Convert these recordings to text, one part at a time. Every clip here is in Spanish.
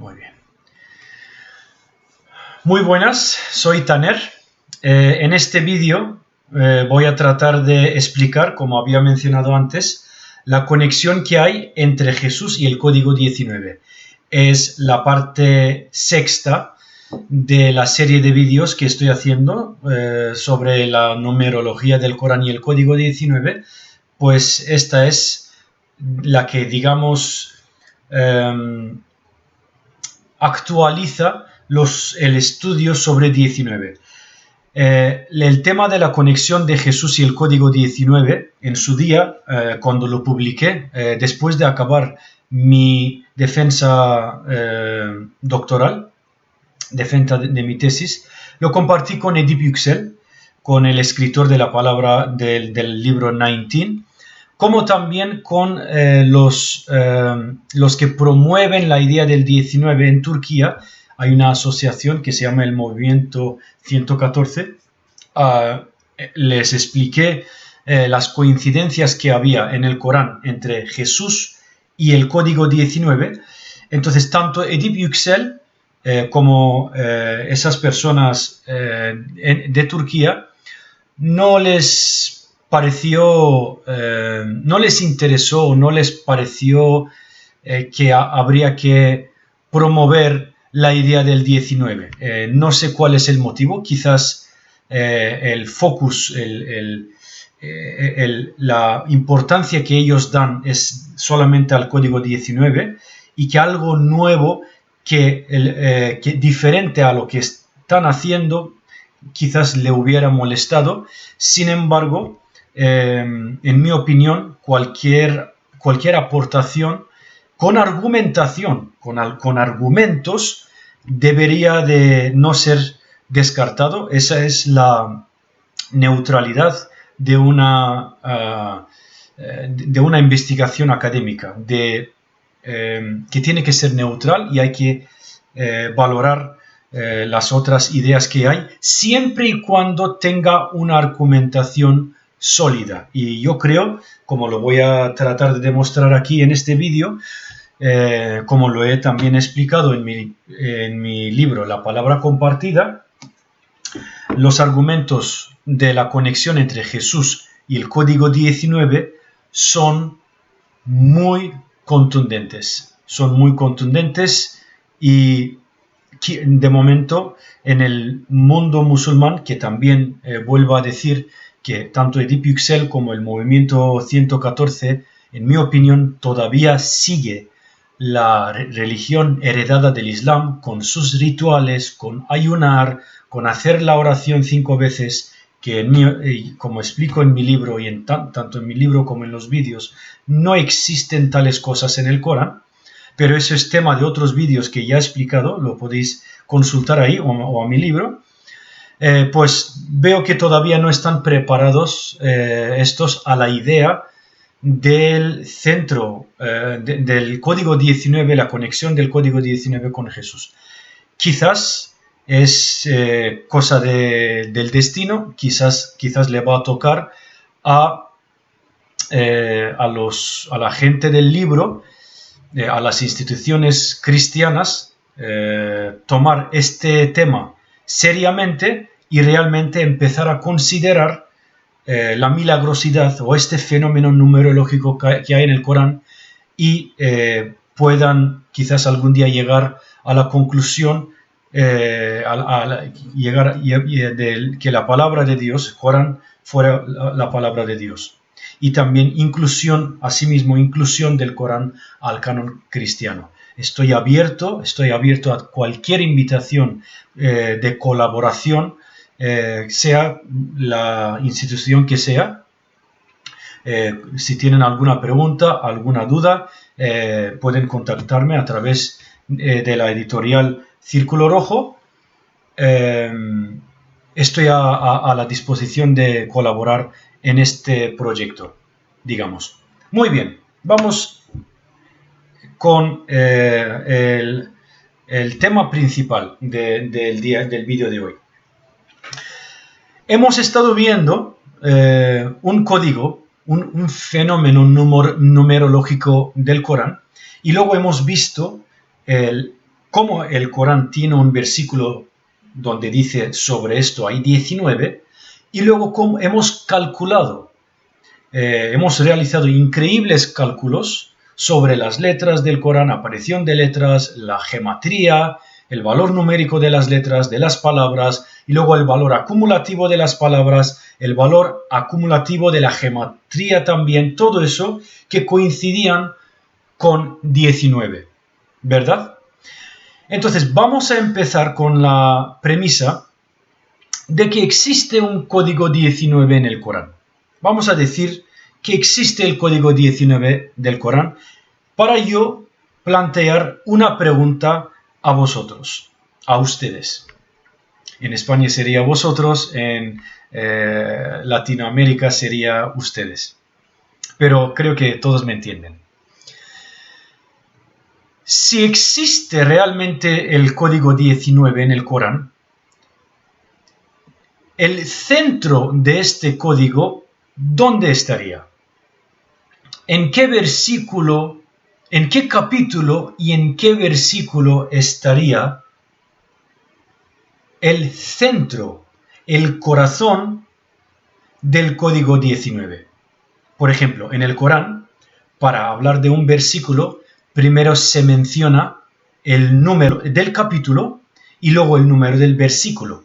Muy bien. Muy buenas, soy Taner. En este vídeo voy a tratar de explicar, como había mencionado antes, la conexión que hay entre Jesús y el Código 19. Es la parte sexta de la serie de vídeos que estoy haciendo sobre la numerología del Corán y el Código 19. Pues esta es la que, digamos, actualiza el estudio sobre 19. El tema de la conexión de Jesús y el Código 19, en su día, cuando lo publiqué, después de acabar mi defensa doctoral, defensa de mi tesis, lo compartí con Edip Yüksel, con el escritor de la palabra del libro 19, como también con los que promueven la idea del 19 en Turquía. Hay una asociación que se llama el Movimiento 114. Les expliqué las coincidencias que había en el Corán entre Jesús y el Código 19. Entonces, tanto Edip Yüksel como esas personas de Turquía no les pareció, no les interesó, no les pareció que habría que promover la idea del 19. No sé cuál es el motivo, quizás el focus, la importancia que ellos dan es solamente al Código 19 y que algo nuevo, que diferente a lo que están haciendo, quizás le hubiera molestado. Sin embargo, en mi opinión, cualquier aportación con argumentación, con argumentos, debería de no ser descartado. Esa es la neutralidad de una investigación académica, que tiene que ser neutral y hay que valorar las otras ideas que hay, siempre y cuando tenga una argumentación sólida. Y yo creo, como lo voy a tratar de demostrar aquí en este vídeo, como lo he también explicado en mi libro La Palabra Compartida, los argumentos de la conexión entre Jesús y el Código 19 son muy contundentes. Son muy contundentes y de momento en el mundo musulmán, que también vuelvo a decir que tanto Edip Yüksel como el Movimiento 114, en mi opinión, todavía sigue la religión heredada del Islam, con sus rituales, con ayunar, con hacer la oración 5 veces, que como explico en mi libro y tanto en mi libro como en los vídeos, no existen tales cosas en el Corán. Pero eso es tema de otros vídeos que ya he explicado, lo podéis consultar ahí o a mi libro. Pues veo que todavía no están preparados estos a la idea del centro, del Código 19, la conexión del Código 19 con Jesús. Quizás es cosa del destino, quizás le va a tocar a la gente del libro, a las instituciones cristianas, tomar este tema seriamente y realmente empezar a considerar la milagrosidad o este fenómeno numerológico que hay en el Corán y puedan quizás algún día llegar a la conclusión que la palabra de Dios, el Corán, fuera la palabra de Dios. Y también asimismo inclusión del Corán al canon cristiano. Estoy abierto a cualquier invitación de colaboración, sea la institución que sea. Si tienen alguna pregunta, alguna duda, pueden contactarme a través de la editorial Círculo Rojo. Estoy a la disposición de colaborar en este proyecto, digamos. Muy bien, vamos con el tema principal del vídeo de hoy. Hemos estado viendo un código, un fenómeno numerológico del Corán, y luego hemos visto como el Corán tiene un versículo donde dice sobre esto hay 19, y luego como hemos calculado, hemos realizado increíbles cálculos sobre las letras del Corán, aparición de letras, la gematría, el valor numérico de las letras, de las palabras, y luego el valor acumulativo de las palabras, el valor acumulativo de la gematría también, todo eso que coincidían con 19, ¿verdad? Entonces vamos a empezar con la premisa de que existe un código 19 en el Corán. Vamos a decir que existe el código 19 del Corán para yo plantear una pregunta a vosotros, a ustedes. En España sería vosotros, en Latinoamérica sería ustedes. Pero creo que todos me entienden. Si existe realmente el código 19 en el Corán, el centro de este código, ¿dónde estaría? ¿En qué versículo, en qué capítulo y en qué versículo estaría el centro, el corazón del código 19? Por ejemplo, en el Corán, para hablar de un versículo, primero se menciona el número del capítulo y luego el número del versículo.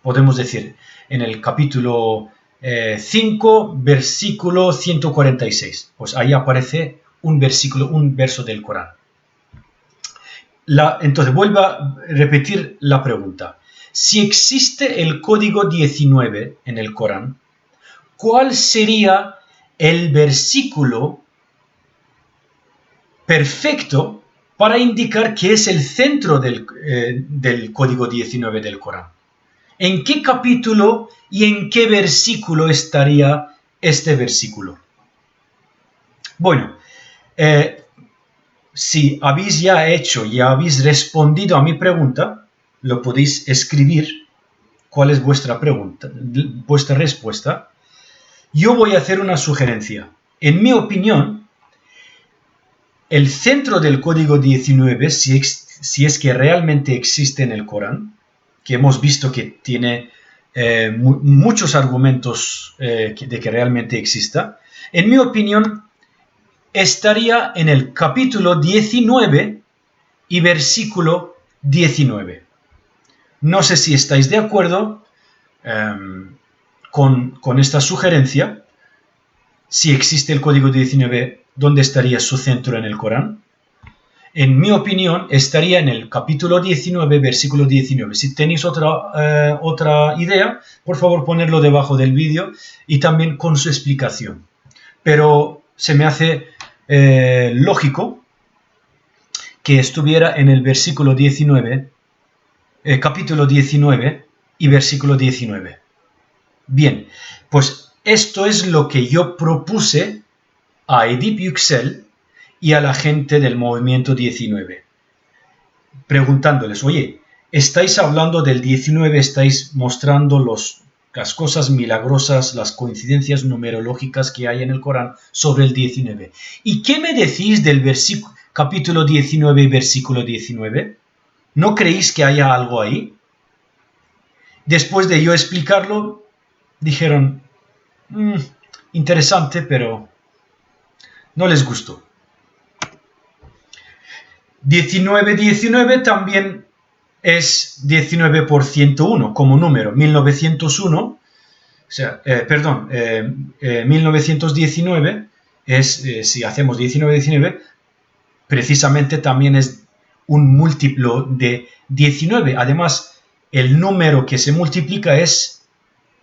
Podemos decir, en el capítulo 5, versículo 146. Pues ahí aparece un versículo, un verso del Corán. Entonces, vuelvo a repetir la pregunta. Si existe el código 19 en el Corán, ¿cuál sería el versículo perfecto para indicar que es el centro del código 19 del Corán? ¿En qué capítulo y en qué versículo estaría este versículo? Bueno, si habéis ya habéis respondido a mi pregunta, lo podéis escribir. ¿Cuál es vuestra pregunta, vuestra respuesta? Yo voy a hacer una sugerencia. En mi opinión, el centro del código 19, si es que realmente existe en el Corán, que hemos visto que tiene muchos argumentos de que realmente exista, en mi opinión, estaría en el capítulo 19 y versículo 19. No sé si estáis de acuerdo con esta sugerencia. Si existe el código 19, ¿dónde estaría su centro en el Corán? En mi opinión, estaría en el capítulo 19, versículo 19. Si tenéis otra idea, por favor ponerlo debajo del vídeo y también con su explicación. Pero se me hace lógico que estuviera en el versículo 19, capítulo 19 y versículo 19. Bien, pues esto es lo que yo propuse a Edip Yüksel y a la gente del movimiento 19, preguntándoles, oye, estáis hablando del 19, estáis mostrando las cosas milagrosas, las coincidencias numerológicas que hay en el Corán sobre el 19. ¿Y qué me decís del capítulo 19 y versículo 19? ¿No creéis que haya algo ahí? Después de yo explicarlo, dijeron, interesante, pero no les gustó. 1919 también es 19 por 101 como número. 1901, o sea, 1919 es, si hacemos 19-19, precisamente también es un múltiplo de 19. Además, el número que se multiplica es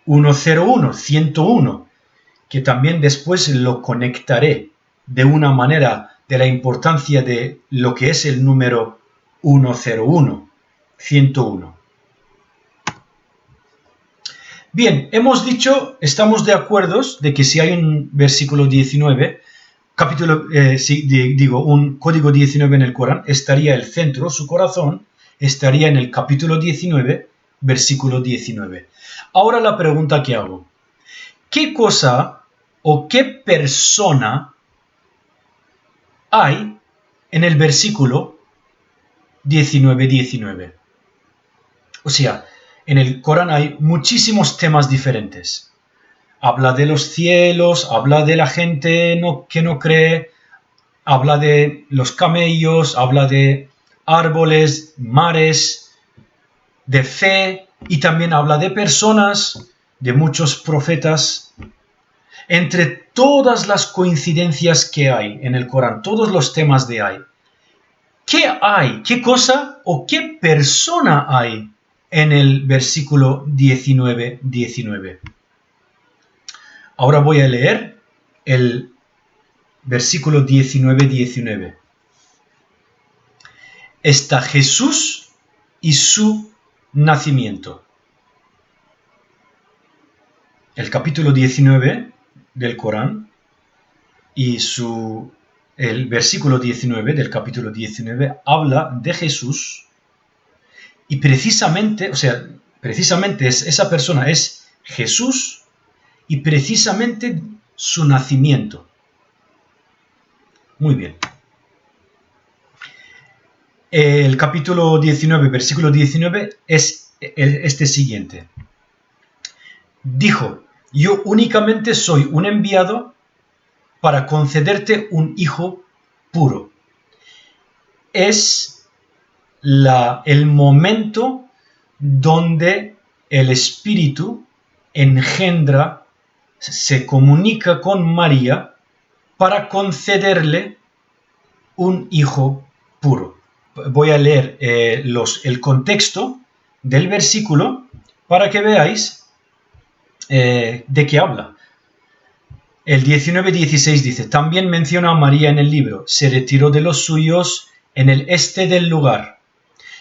101, 101, que también después lo conectaré de una manera de la importancia de lo que es el número 101, 101. Bien, hemos dicho, estamos de acuerdo de que si hay un versículo 19, un código 19 en el Corán, estaría el centro, su corazón, estaría en el capítulo 19, versículo 19. Ahora la pregunta que hago, ¿qué cosa o qué persona hay en el versículo 19:19. O sea, en el Corán hay muchísimos temas diferentes. Habla de los cielos, habla de la gente que no cree, habla de los camellos, habla de árboles, mares, de fe, y también habla de personas, de muchos profetas. Entre todas las coincidencias que hay en el Corán, todos los temas de hay, ¿qué hay? ¿Qué cosa o qué persona hay en el versículo 19:19? Ahora voy a leer el versículo 19:19. Está Jesús y su nacimiento. El capítulo 19 del Corán y el versículo 19 del capítulo 19 habla de Jesús, y precisamente esa persona es Jesús, y precisamente su nacimiento. Muy bien. El capítulo 19, versículo 19 es este siguiente. Dijo: yo únicamente soy un enviado para concederte un hijo puro. Es el momento donde el Espíritu engendra, se comunica con María para concederle un hijo puro. Voy a leer el contexto del versículo para que veáis de qué habla. El 19:16 dice: también menciona a María en el libro. Se retiró de los suyos en el este del lugar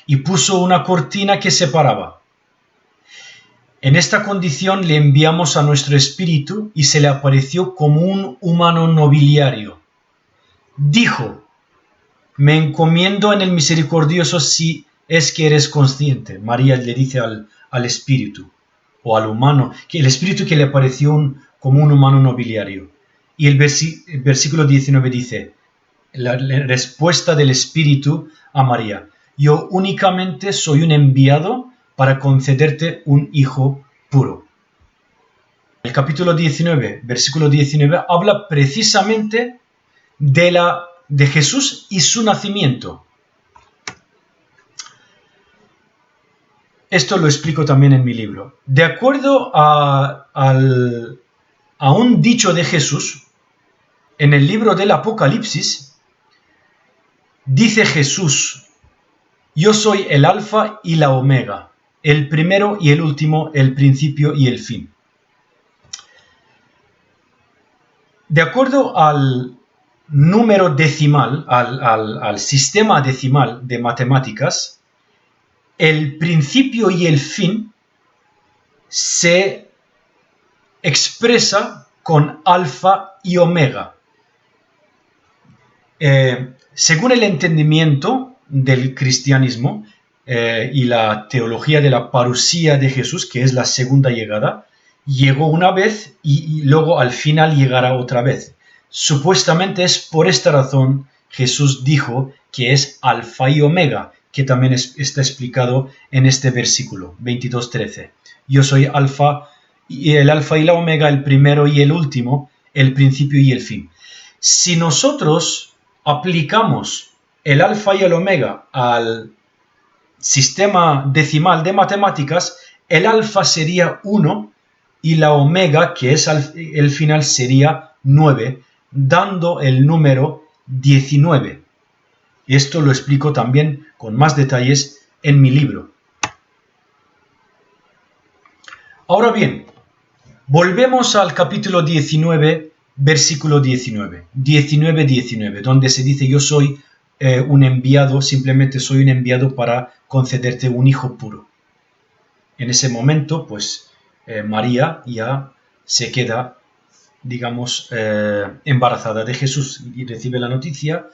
y puso una cortina que separaba. En esta condición le enviamos a nuestro espíritu y se le apareció como un humano nobiliario. Dijo: me encomiendo en el misericordioso si es que eres consciente. María le dice al espíritu o al humano, que el espíritu que le apareció como un humano nobiliario. Y el versículo 19 dice, la respuesta del espíritu a María: yo únicamente soy un enviado para concederte un hijo puro. El capítulo 19, versículo 19, habla precisamente de Jesús y su nacimiento. Esto lo explico también en mi libro. De acuerdo a un dicho de Jesús, en el libro del Apocalipsis, dice Jesús: yo soy el alfa y la omega, el primero y el último, el principio y el fin. De acuerdo al número decimal, al sistema decimal de matemáticas, el principio y el fin se expresa con alfa y omega. Según el entendimiento del cristianismo y la teología de la parusía de Jesús, que es la segunda llegada, llegó una vez y luego al final llegará otra vez. Supuestamente es por esta razón Jesús dijo que es alfa y omega, que también está explicado en este versículo 22:13. Yo soy el alfa y la omega, el primero y el último, el principio y el fin. Si nosotros aplicamos el alfa y el omega al sistema decimal de matemáticas, el alfa sería 1 y la omega, que es el final, sería 9, dando el número 19. Esto lo explico también con más detalles en mi libro. Ahora bien, volvemos al capítulo 19, versículo 19, 19, donde se dice: yo soy un enviado, simplemente soy un enviado para concederte un hijo puro. En ese momento, pues, María ya se queda, digamos, embarazada de Jesús y recibe la noticia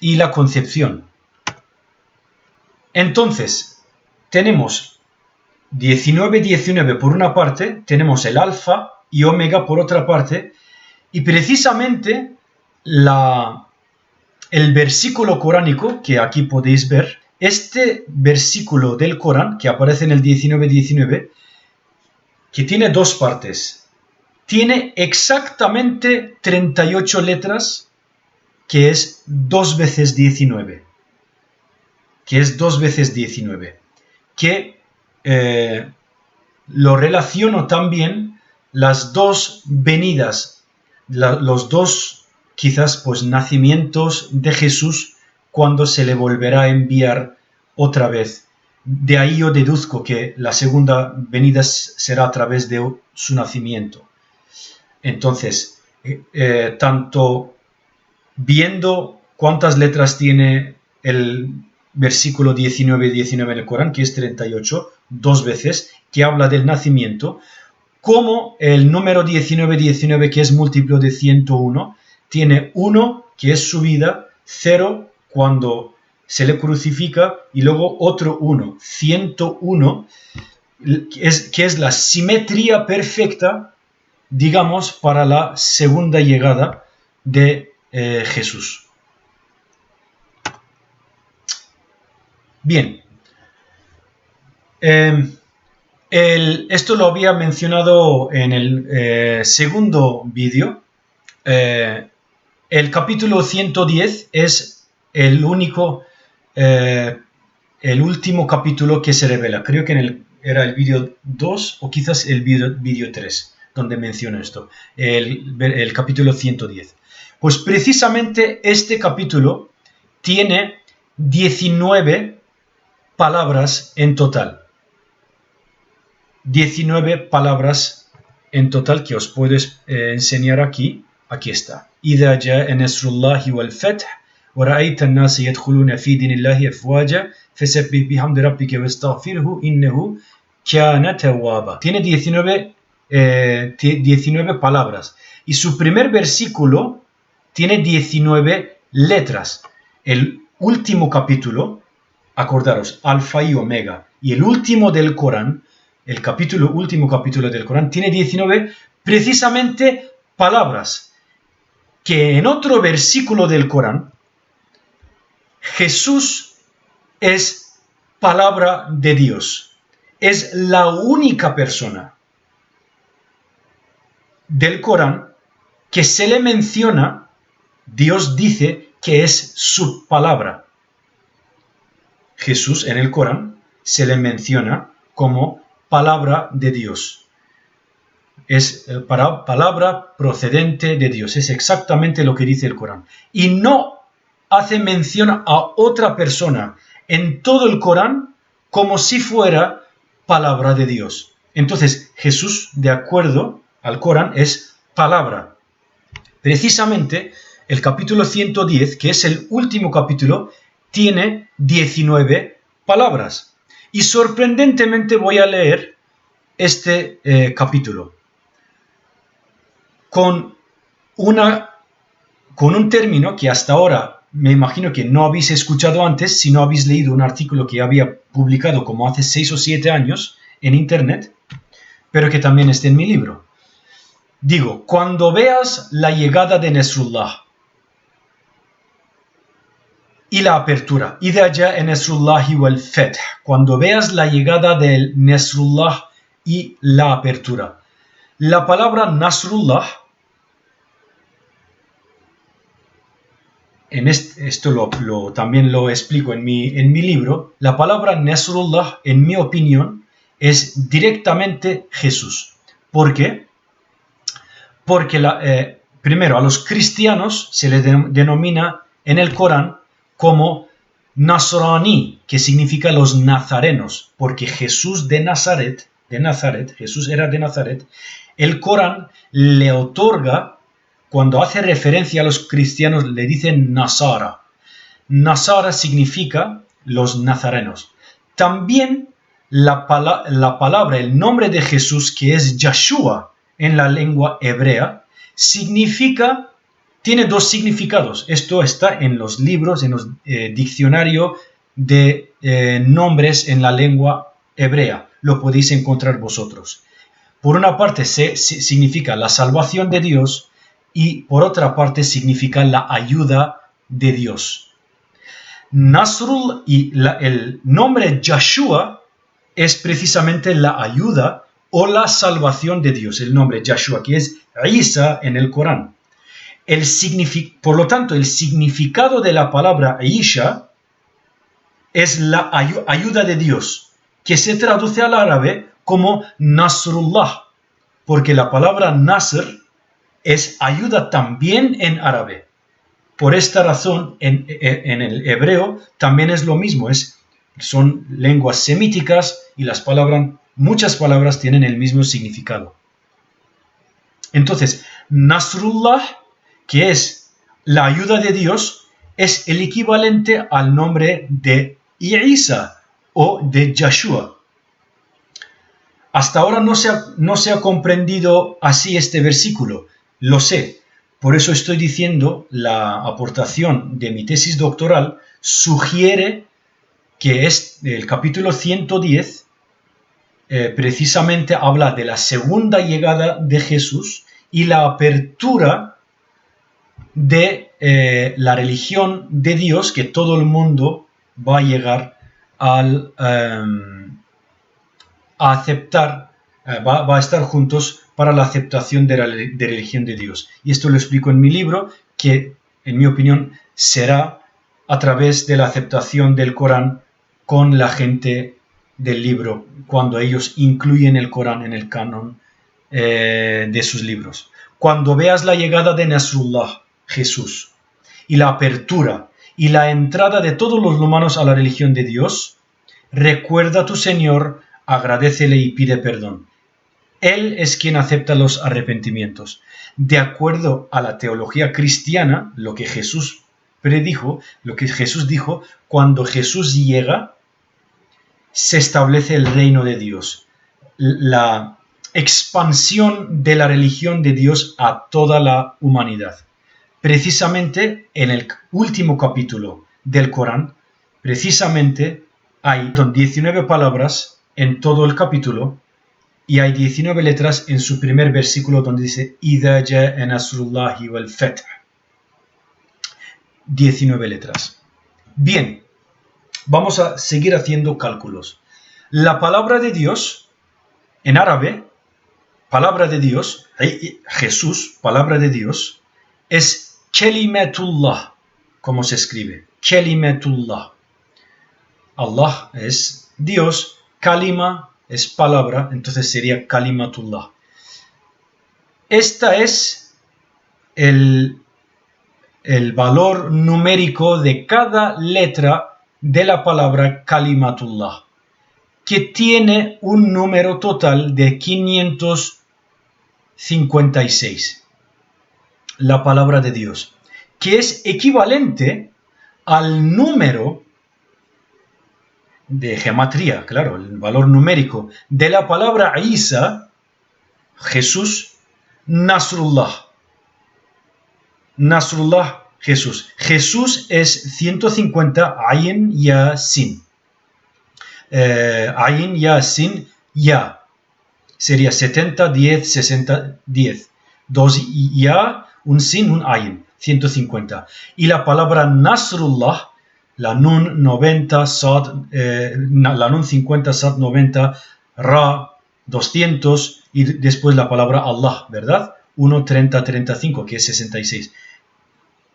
y la concepción. Entonces, tenemos 19 por una parte, tenemos el alfa y omega por otra parte, y precisamente el versículo coránico que aquí podéis ver este versículo del Corán, que aparece en el 19:19, que tiene dos partes, tiene exactamente 38 letras, que es 2 veces 19. Que es 2 veces 19. Que lo relaciono también las dos venidas, los dos quizás pues nacimientos de Jesús cuando se le volverá a enviar otra vez. De ahí yo deduzco que la segunda venida será a través de su nacimiento. Entonces, tanto viendo cuántas letras tiene el versículo 19 en el Corán, que es 38, dos veces, que habla del nacimiento, como el número 19, que es múltiplo de 101, tiene 1, que es su vida, 0, cuando se le crucifica, y luego otro 1, 101, que es la simetría perfecta, digamos, para la segunda llegada de Jesús. Bien, esto lo había mencionado en el segundo vídeo. El capítulo 110 es el último capítulo que se revela. Creo que era el vídeo 2 o quizás el vídeo 3, donde menciono esto, el capítulo 110. Pues precisamente este capítulo tiene 19 palabras en total. 19 palabras en total que os puedo enseñar aquí. Aquí está. إذا جاء نصر الله والفتح ورأيت الناس يدخلون في دين الله أفواجا فسبح بحمد ربك واستغفره إنه كان توابا. Tiene 19 palabras. Y su primer versículo tiene 19 letras. El último capítulo, acordaros, Alfa y Omega, y el último del Corán, último capítulo del Corán, tiene 19 precisamente palabras, que en otro versículo del Corán, Jesús es palabra de Dios. Es la única persona del Corán que se le menciona, Dios dice que es su palabra. Jesús en el Corán se le menciona como palabra de Dios. Es palabra procedente de Dios. Es exactamente lo que dice el Corán. Y no hace mención a otra persona en todo el Corán como si fuera palabra de Dios. Entonces, Jesús, de acuerdo al Corán, es palabra. Precisamente, el capítulo 110, que es el último capítulo, tiene 19 palabras. Y sorprendentemente voy a leer este capítulo con un término que hasta ahora me imagino que no habéis escuchado antes si no habéis leído un artículo que había publicado como hace 6 o 7 años en internet, pero que también está en mi libro. Digo, cuando veas la llegada de Nasrullah y la apertura, إذا جاء نصر الله والفتح, cuando veas la llegada del Nasrullah y la apertura. La palabra Nasrullah, esto también lo explico en mi libro, la palabra Nasrullah, en mi opinión, es directamente Jesús. ¿Por qué? Porque primero a los cristianos se les denomina en el Corán como Nasrani, que significa los nazarenos, porque Jesús de Nazaret, Jesús era de Nazaret, el Corán le otorga, cuando hace referencia a los cristianos, le dicen Nasara. Nasara significa los nazarenos. También la palabra, el nombre de Jesús, que es Yeshua en la lengua hebrea, tiene dos significados. Esto está en los libros, en los diccionarios de nombres en la lengua hebrea. Lo podéis encontrar vosotros. Por una parte significa la salvación de Dios y por otra parte significa la ayuda de Dios. Nasrul y el nombre Yeshua es precisamente la ayuda o la salvación de Dios, el nombre Yeshua, que es Isa en el Corán. Por lo tanto, el significado de la palabra Isha es la ayuda de Dios, que se traduce al árabe como Nasrullah, porque la palabra Nasr es ayuda también en árabe. Por esta razón, en el hebreo también es lo mismo, son lenguas semíticas y muchas palabras tienen el mismo significado. Entonces, Nasrullah, que es la ayuda de Dios, es el equivalente al nombre de Isa o de Yeshua. Hasta ahora no se ha comprendido así este versículo, lo sé. Por eso estoy diciendo, la aportación de mi tesis doctoral sugiere que el capítulo 110 precisamente habla de la segunda llegada de Jesús y la apertura de la religión de Dios, que todo el mundo va a llegar a aceptar, va a estar juntos para la aceptación de la religión de Dios. Y esto lo explico en mi libro, que en mi opinión será a través de la aceptación del Corán con la gente del libro, cuando ellos incluyen el Corán en el canon de sus libros. Cuando veas la llegada de Nasrullah, Jesús, y la apertura y la entrada de todos los humanos a la religión de Dios, recuerda a tu Señor, agradécele y pide perdón. Él es quien acepta los arrepentimientos. De acuerdo a la teología cristiana, lo que Jesús predijo, lo que Jesús dijo, cuando Jesús llega, se establece el reino de Dios. La expansión de la religión de Dios a toda la humanidad. Precisamente en el último capítulo del Corán, precisamente son 19 palabras en todo el capítulo y hay 19 letras en su primer versículo donde dice إِذَا جَاءَ نَصْرُ اللَّهِ وَالْفَتْحُ. 19 letras. Bien, vamos a seguir haciendo cálculos. La palabra de Dios, en árabe, palabra de Dios, Jesús, palabra de Dios, es Kelimetullah, como se escribe, Kelimetullah. Allah es Dios, Kalima es palabra, entonces sería Kalimatullah. Esta es el valor numérico de cada letra de la palabra Kalimatullah, que tiene un número total de 556. La palabra de Dios, que es equivalente al número de gematría, claro, el valor numérico de la palabra Isa, Jesús, Nasrullah. Nasrullah, Jesús. Jesús es 150 Ayin Ya Sin. Ayin Ya Sin Ya. Sería 70, 10, 60, 10. 2 Ya, un Sin, un Ayin. 150. Y la palabra Nasrullah, la Nun 90, Sad, la Nun 50, Sad 90, Ra 200 y después la palabra Allah, ¿verdad? 1, 30, 35, que es 66.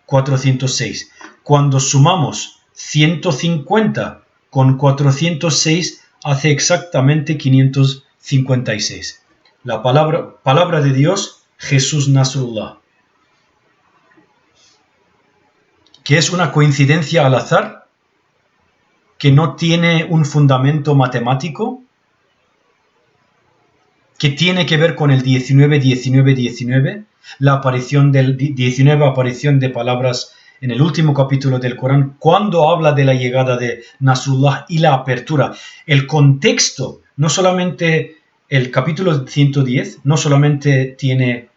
406. Cuando sumamos 150 con 406 hace exactamente 556. La palabra de Dios, Jesús Nasrullah. ¿Que es una coincidencia al azar? ¿Que no tiene un fundamento matemático? ¿Que tiene que ver con el 19, 19, 19? La aparición del 19 aparición de palabras en el último capítulo del Corán, cuando habla de la llegada de Nasrullah y la apertura. El contexto, no solamente el capítulo 110, no solamente tiene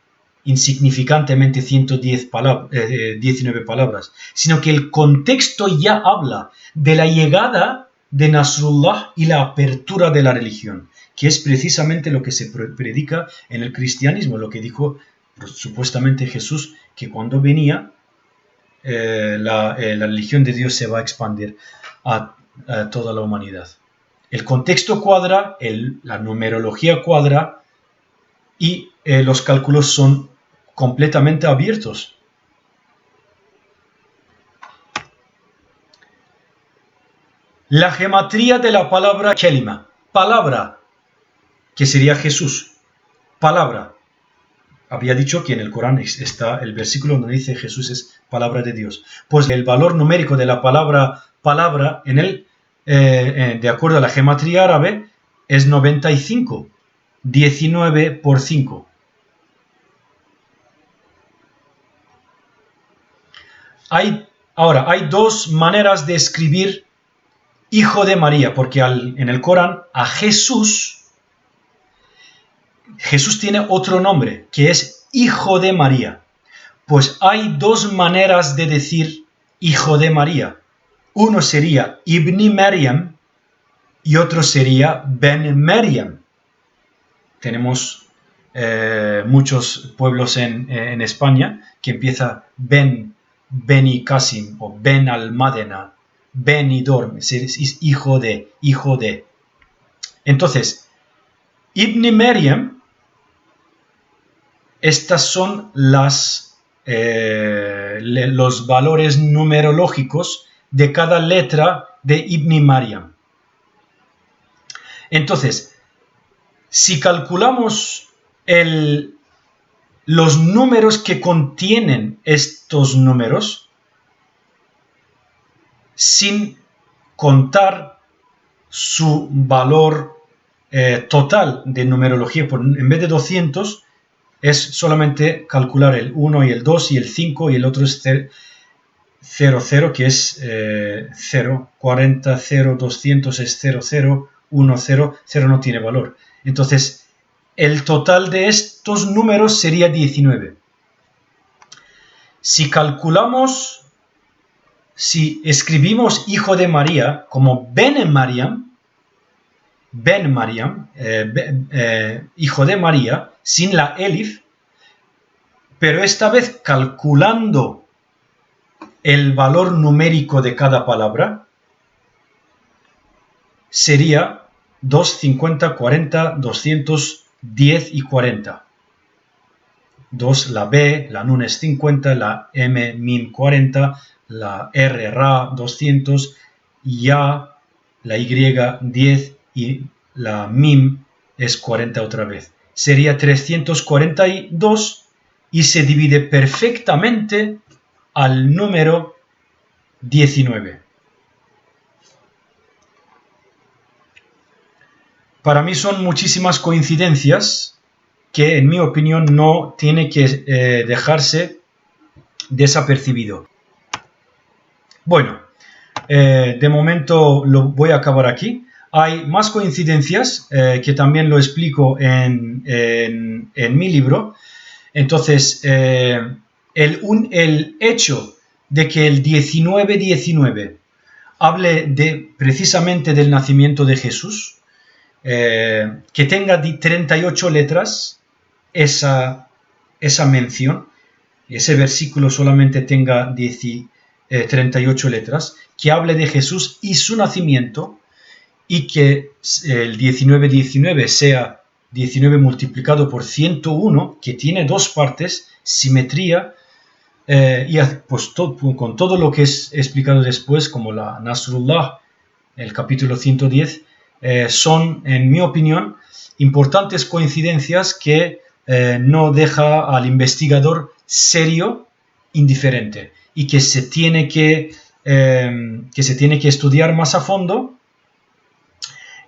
insignificantemente 19 palabras, sino que el contexto ya habla de la llegada de Nasrullah y la apertura de la religión, que es precisamente lo que se predica en el cristianismo, lo que dijo supuestamente Jesús, que cuando venía la religión de Dios se va a expandir a toda la humanidad. El contexto cuadra, la numerología cuadra y los cálculos son completamente abiertos. La gematría de la palabra kelima, palabra, que sería Jesús, palabra. Había dicho que en el Corán está el versículo donde dice Jesús es palabra de Dios. Pues el valor numérico de la palabra palabra de acuerdo a la gematría árabe es 95, 19 por 5. Hay dos maneras de escribir hijo de María, porque en el Corán a Jesús tiene otro nombre, que es hijo de María. Pues hay dos maneras de decir hijo de María. Uno sería Ibni Maryam y otro sería Ben Maryam. Tenemos muchos pueblos en España que empieza Beni Qasim o Ben Almádena, Benidorm, es hijo de. Entonces, Ibni Maryam, estas son los valores numerológicos de cada letra de Ibni Maryam. Entonces, si calculamos los números que contienen estos números, sin contar su valor total de numerología, en vez de 200, es solamente calcular el 1 y el 2 y el 5 y el otro es 0, 0, que es 0, 40, 0, 200 es 0, 0, 1, 0, 0 no tiene valor. Entonces, el total de estos números sería 19. Si escribimos hijo de María como Ben Maryam, hijo de María, sin la elif, pero esta vez calculando el valor numérico de cada palabra, sería 2, 50, 40, 210 y 40. 2, la B, la Nun es 50, la M, Mim 40, la R, Ra 200, Ya, la Y 10 y la Mim es 40 otra vez. Sería 342 y se divide perfectamente al número 19. Para mí son muchísimas coincidencias que, en mi opinión, no tiene que dejarse desapercibido. Bueno, de momento lo voy a acabar aquí. Hay más coincidencias que también lo explico en mi libro. Entonces, el hecho de que el 19-19 hable precisamente del nacimiento de Jesús, que tenga 38 letras, esa mención, ese versículo solamente tenga 38 letras, que hable de Jesús y su nacimiento, y que el 19-19 sea 19 multiplicado por 101, que tiene dos partes, simetría, y pues con todo lo que es explicado después, como la Nasrullah, el capítulo 110, son, en mi opinión, importantes coincidencias que no deja al investigador serio indiferente y que se tiene que estudiar más a fondo,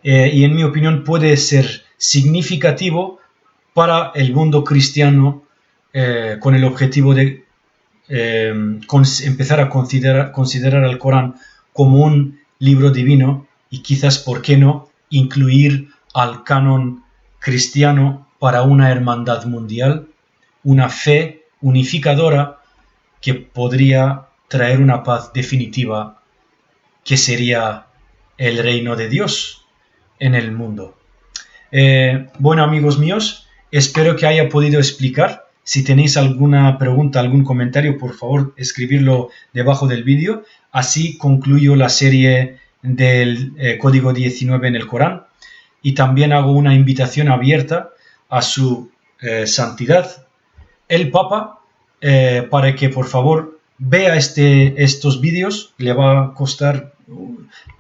y en mi opinión puede ser significativo para el mundo cristiano, con el objetivo de empezar a considerar al Corán como un libro divino y quizás, ¿por qué no?, incluir al canon cristiano para una hermandad mundial, una fe unificadora que podría traer una paz definitiva, que sería el reino de Dios en el mundo. Bueno, amigos míos, espero que haya podido explicar. Si tenéis alguna pregunta, algún comentario, por favor, escribirlo debajo del vídeo. Así concluyo la serie del Código 19 en el Corán. Y también hago una invitación abierta a su santidad, el Papa, para que por favor vea estos vídeos. Le va a costar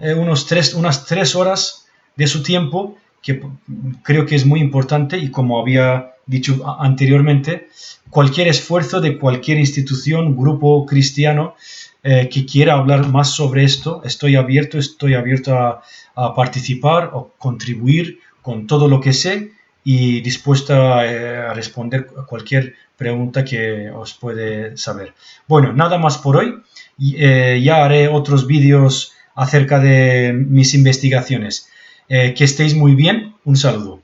unas 3 horas de su tiempo, que creo que es muy importante, y como había dicho anteriormente, cualquier esfuerzo de cualquier institución, grupo cristiano que quiera hablar más sobre esto, estoy abierto a participar o contribuir con todo lo que sé y dispuesto a responder a cualquier pregunta que os puede saber. Bueno, nada más por hoy. Ya haré otros vídeos acerca de mis investigaciones. Que estéis muy bien. Un saludo.